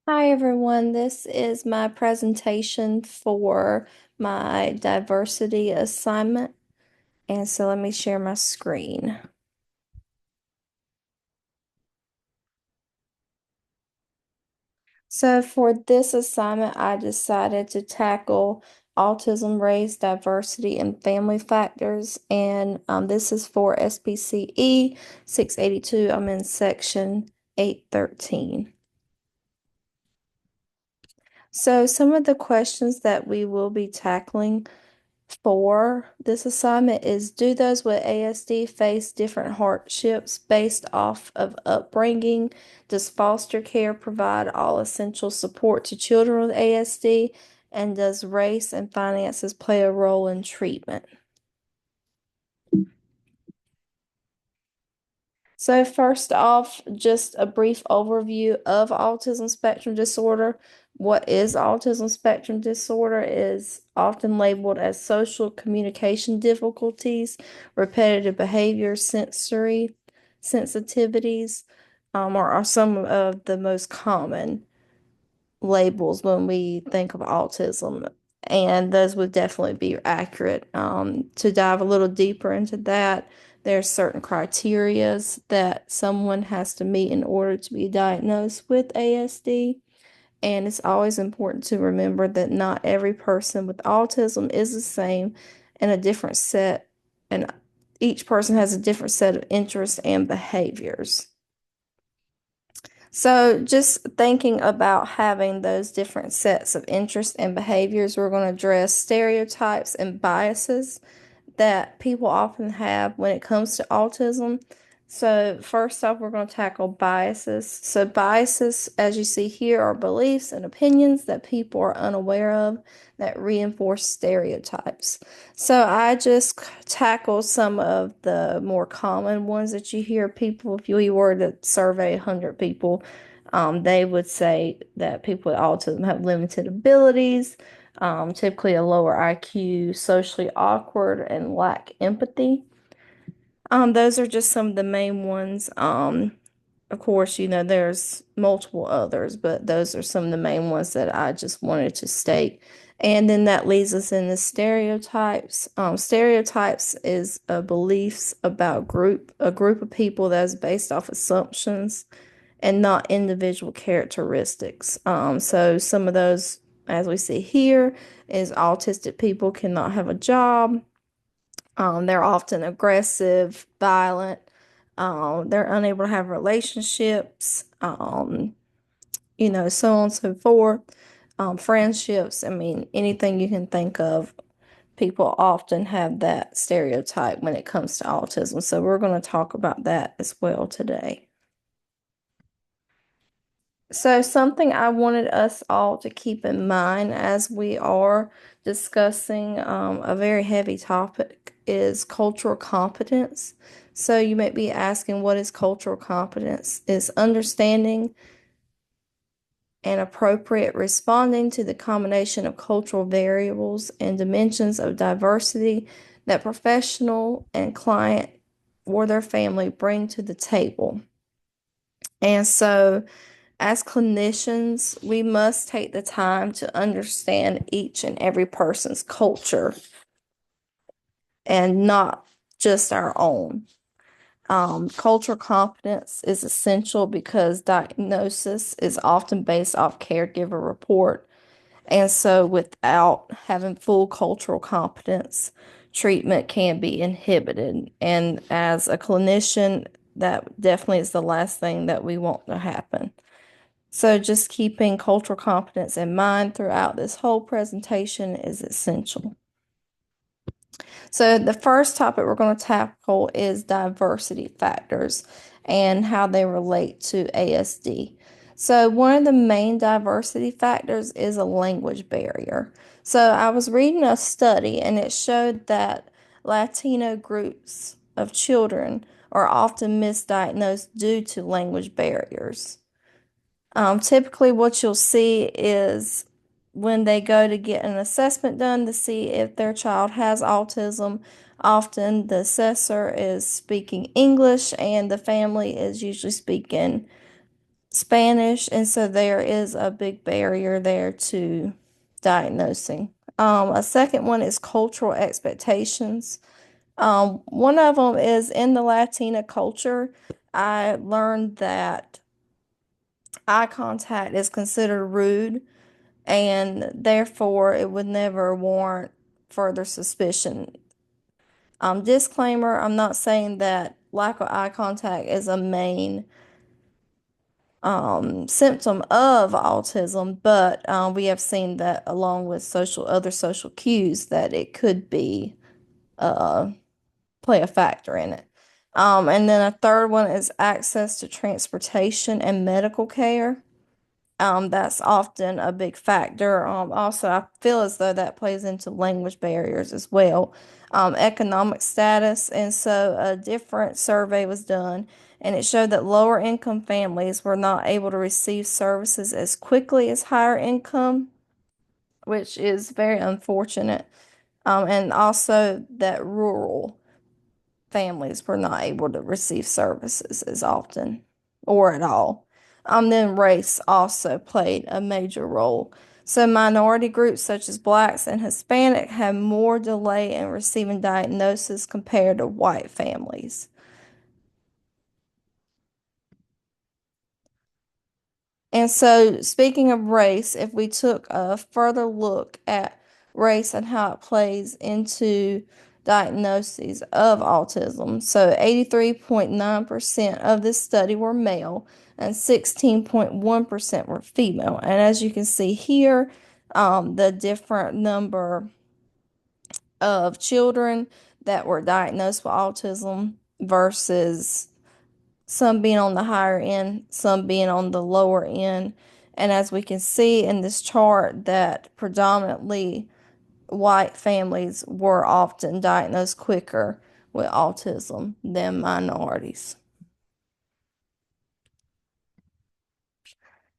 Hi everyone, this is my presentation for my diversity assignment. And so let me share my screen. So for this assignment, I decided to tackle autism, race, diversity, and family factors. And this is for SPCE 682. I'm in section 813. So some of the questions that we will be tackling for this assignment is, do those with ASD face different hardships based off of upbringing? Does foster care provide all essential support to children with ASD? And does race and finances play a role in treatment? So first off, just a brief overview of autism spectrum disorder. What is autism spectrum disorder is often labeled as social communication difficulties, repetitive behavior, sensory sensitivities, are some of the most common labels when we think of autism, and those would definitely be accurate. To dive a little deeper into that, there's certain criterias that someone has to meet in order to be diagnosed with ASD. And it's always important to remember that not every person with autism is the same and a different set, and each person has a different set of interests and behaviors. So, just thinking about having those different sets of interests and behaviors, we're going to address stereotypes and biases that people often have when it comes to autism. So, first off, we're going to tackle biases. So, biases, as you see here, are beliefs and opinions that people are unaware of that reinforce stereotypes. So, I just tackle some of the more common ones that you hear people, if you were to survey 100 people, they would say that people with autism have limited abilities, typically a lower IQ, socially awkward, and lack empathy. Those are just some of the main ones. Of course, there's multiple others, but those are some of the main ones that I just wanted to state. And then that leads us into stereotypes. Stereotypes is beliefs about a group of people that's based off assumptions and not individual characteristics. So some of those, as we see here, is autistic people cannot have a job. They're often aggressive, violent. They're unable to have relationships. So on and so forth. Friendships. I mean, anything you can think of. People often have that stereotype when it comes to autism. So we're going to talk about that as well today. So, something I wanted us all to keep in mind as we are discussing a very heavy topic is cultural competence. So, you may be asking, what is cultural competence? Is understanding and appropriate responding to the combination of cultural variables and dimensions of diversity that professional and client or their family bring to the table. And so, as clinicians, we must take the time to understand each and every person's culture and not just our own. Cultural competence is essential because diagnosis is often based off caregiver report. And so, without having full cultural competence, treatment can be inhibited. And as a clinician, that definitely is the last thing that we want to happen. So just keeping cultural competence in mind throughout this whole presentation is essential. So the first topic we're going to tackle is diversity factors and how they relate to ASD. So one of the main diversity factors is a language barrier. So I was reading a study and it showed that Latino groups of children are often misdiagnosed due to language barriers. Typically, what you'll see is when they go to get an assessment done to see if their child has autism, often the assessor is speaking English and the family is usually speaking Spanish, and so there is a big barrier there to diagnosing. A second one is cultural expectations. One of them is in the Latina culture. I learned that eye contact is considered rude, and therefore it would never warrant further suspicion. Disclaimer, I'm not saying that lack of eye contact is a main symptom of autism, but we have seen that along with other social cues that it could be uh, play a factor in it. And then a third one is access to transportation and medical care. That's often a big factor. Also, I feel as though that plays into language barriers as well. Economic status, and so a different survey was done, and it showed that lower income families were not able to receive services as quickly as higher income, which is very unfortunate. And also that rural families were not able to receive services as often or at all. Then race also played a major role. So minority groups such as blacks and Hispanic had more delay in receiving diagnosis compared to white families. And so, speaking of race, if we took a further look at race and how it plays into diagnoses of autism, so 83.9% of this study were male and 16.1% were female. And as you can see here, the different number of children that were diagnosed with autism versus some being on the higher end, some being on the lower end. And as we can see in this chart, that predominantly white families were often diagnosed quicker with autism than minorities.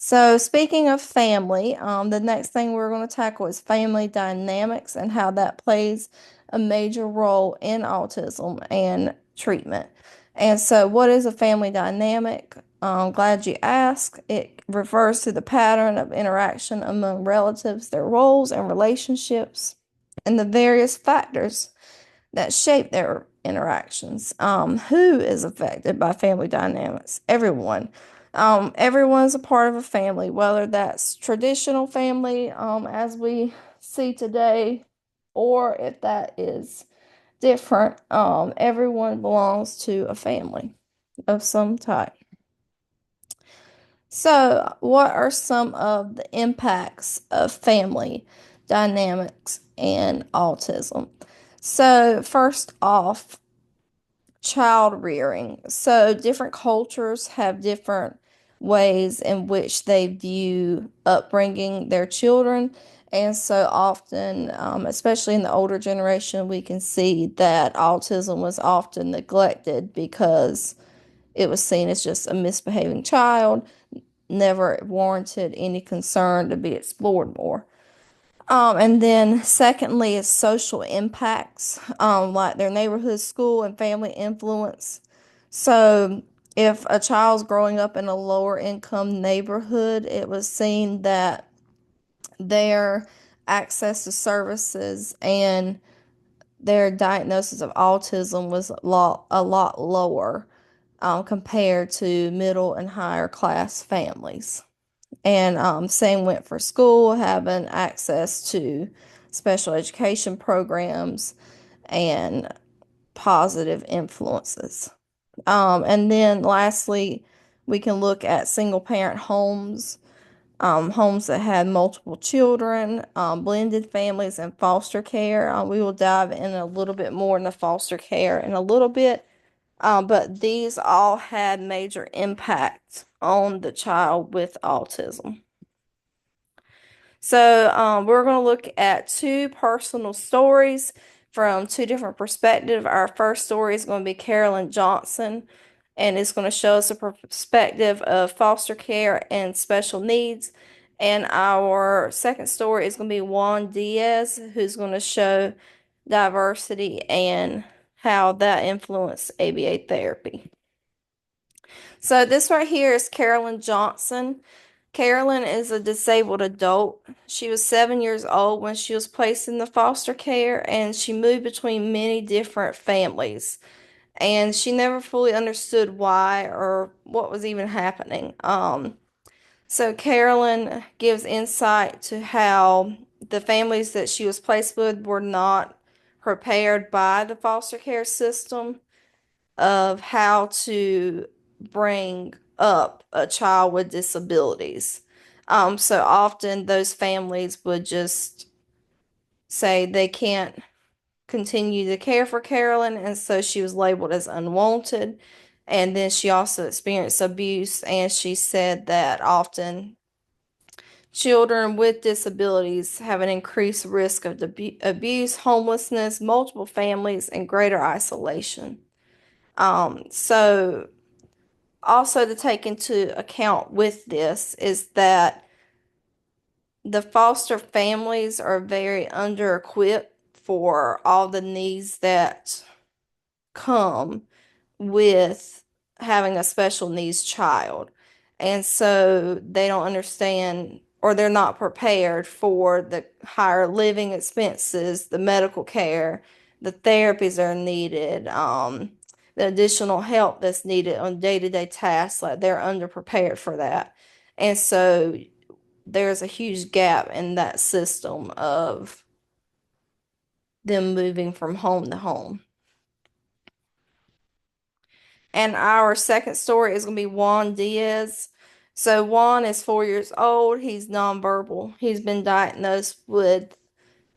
So, speaking of family, the next thing we're going to tackle is family dynamics and how that plays a major role in autism and treatment. And so, what is a family dynamic? I'm glad you asked. It refers to the pattern of interaction among relatives, their roles and relationships, and the various factors that shape their interactions. Who is affected by family dynamics? Everyone. Everyone's a part of a family, whether that's traditional family, as we see today, or if that is different. Everyone belongs to a family of some type. So, what are some of the impacts of family dynamics and autism? So, first off, child rearing. So, different cultures have different ways in which they view upbringing their children. And so, often, especially in the older generation, we can see that autism was often neglected because it was seen as just a misbehaving child, never warranted any concern to be explored more. And then secondly is social impacts, like their neighborhood, school, and family influence. So if a child's growing up in a lower income neighborhood, it was seen that their access to services and their diagnosis of autism was a lot lower, compared to middle and higher class families. And same went for school, having access to special education programs and positive influences. And then lastly, we can look at single parent homes, homes that had multiple children, blended families, and foster care. We will dive in a little bit more into foster care in a little bit. But these all had major impacts on the child with autism. So, we're going to look at two personal stories from two different perspectives. Our first story is going to be Carolyn Johnson, and it's going to show us a perspective of foster care and special needs. And our second story is going to be Juan Diaz, who's going to show diversity and how that influenced ABA therapy. So this right here is Carolyn Johnson. Carolyn is a disabled adult. She was 7 years old when she was placed in the foster care, and she moved between many different families. And she never fully understood why or what was even happening. So Carolyn gives insight to how the families that she was placed with were not prepared by the foster care system of how to bring up a child with disabilities. So often those families would just say they can't continue to care for Carolyn, and so she was labeled as unwanted. And then she also experienced abuse, and she said that often children with disabilities have an increased risk of abuse, homelessness, multiple families, and greater isolation. So also to take into account with this is that the foster families are very under-equipped for all the needs that come with having a special needs child. And so they don't understand or they're not prepared for the higher living expenses, the medical care, the therapies that are needed, the additional help that's needed on day-to-day tasks. Like they're underprepared for that. And so there's a huge gap in that system of them moving from home to home. And our second story is going to be Juan Diaz. So Juan is 4 years old. He's nonverbal. He's been diagnosed with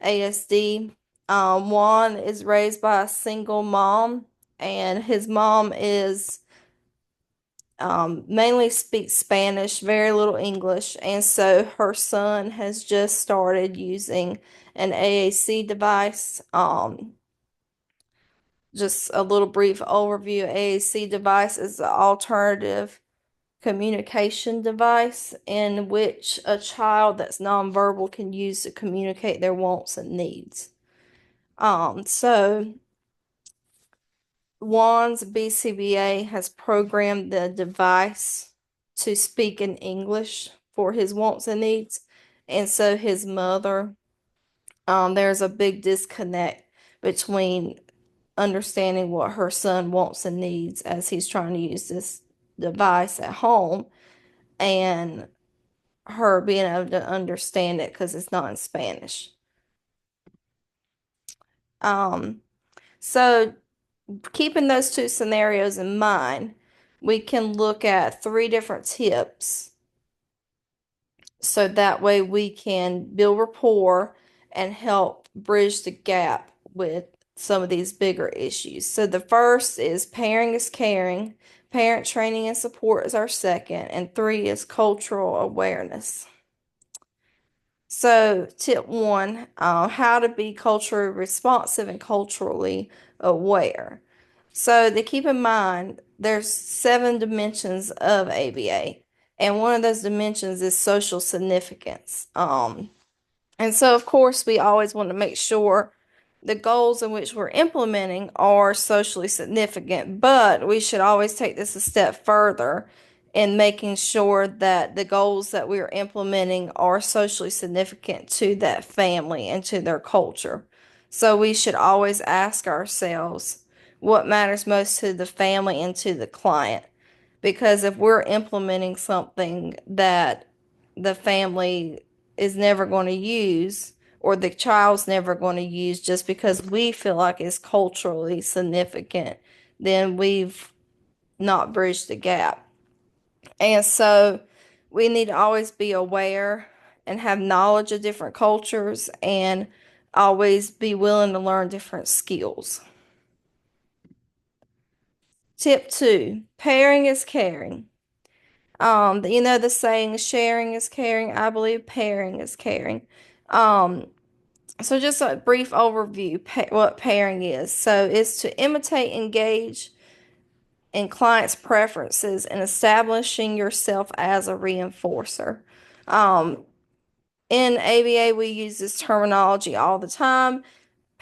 ASD. Juan is raised by a single mom, and his mom is mainly speaks Spanish, very little English, and so her son has just started using an AAC device. Just a little brief overview. AAC device is an alternative communication device in which a child that's nonverbal can use to communicate their wants and needs. So Juan's BCBA has programmed the device to speak in English for his wants and needs, and so his mother, there's a big disconnect between understanding what her son wants and needs as he's trying to use this device at home and her being able to understand it because it's not in Spanish. Um, so keeping those two scenarios in mind, we can look at three different tips so that way we can build rapport and help bridge the gap with some of these bigger issues. So the first is pairing is caring, parent training and support is our second, and three is cultural awareness. So, tip one, how to be culturally responsive and culturally aware. So, to keep in mind, there's 7 dimensions of ABA, and one of those dimensions is social significance. And so, of course, we always want to make sure the goals in which we're implementing are socially significant, but we should always take this a step further in making sure that the goals that we're implementing are socially significant to that family and to their culture. So we should always ask ourselves what matters most to the family and to the client. Because if we're implementing something that the family is never going to use, or the child's never going to use just because we feel like it's culturally significant, then we've not bridged the gap. And so we need to always be aware and have knowledge of different cultures and always be willing to learn different skills. Tip two, pairing is caring. The saying, sharing is caring. I believe pairing is caring. Um, so just a brief overview, what pairing is. So it's to imitate, engage in clients' preferences and establishing yourself as a reinforcer. In ABA, we use this terminology all the time.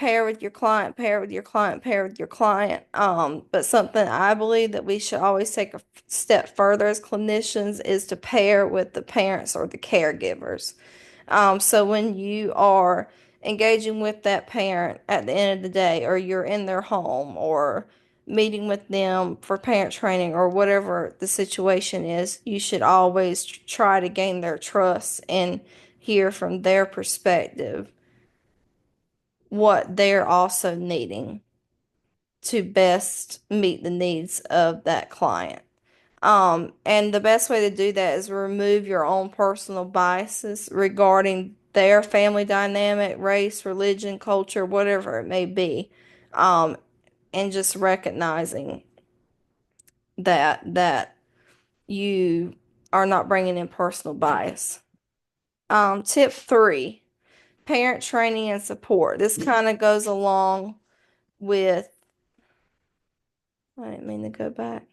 pair with your client, pair with your client, pair with your client. But something I believe that we should always take a step further as clinicians is to pair with the parents or the caregivers. So when you are engaging with that parent at the end of the day, or you're in their home, or meeting with them for parent training, or whatever the situation is, you should always try to gain their trust and hear from their perspective what they're also needing to best meet the needs of that client. And the best way to do that is remove your own personal biases regarding their family dynamic, race, religion, culture, whatever it may be. Um, and just recognizing that you are not bringing in personal bias. Tip 3, parent training and support. This kind of goes along with, I didn't mean to go back.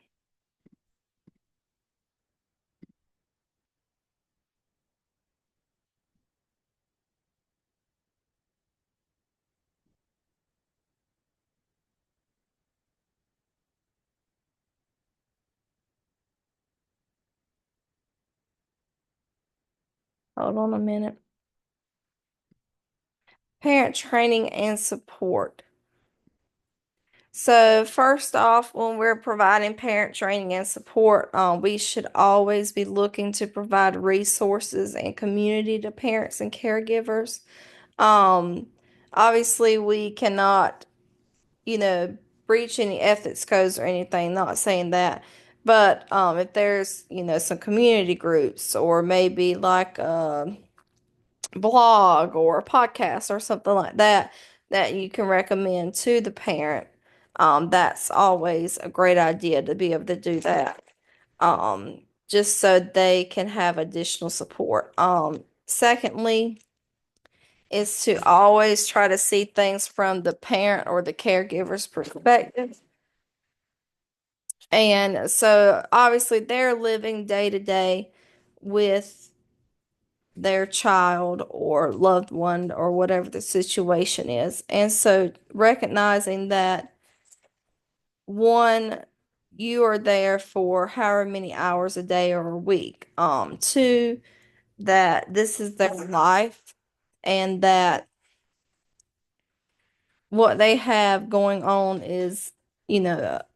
Hold on a minute. Parent training and support. So first off, when we're providing parent training and support, we should always be looking to provide resources and community to parents and caregivers. Um, Obviously, we cannot, you know, breach any ethics codes or anything, not saying that. But if there's, some community groups, or maybe like blog or a podcast or something like that that you can recommend to the parent, that's always a great idea to be able to do that. Just so they can have additional support. Secondly, is to always try to see things from the parent or the caregiver's perspective. And so obviously they're living day to day with their child or loved one or whatever the situation is. And so recognizing that, one, you are there for however many hours a day or a week. Two, that this is their life, and that what they have going on is,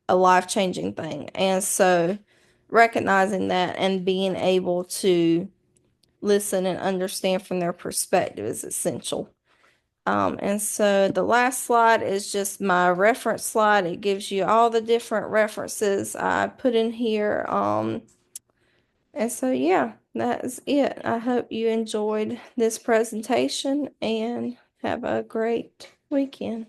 a life-changing thing. And so recognizing that and being able to listen and understand from their perspective is essential. And so the last slide is just my reference slide. It gives you all the different references I put in here. And so, yeah, that is it. I hope you enjoyed this presentation and have a great weekend.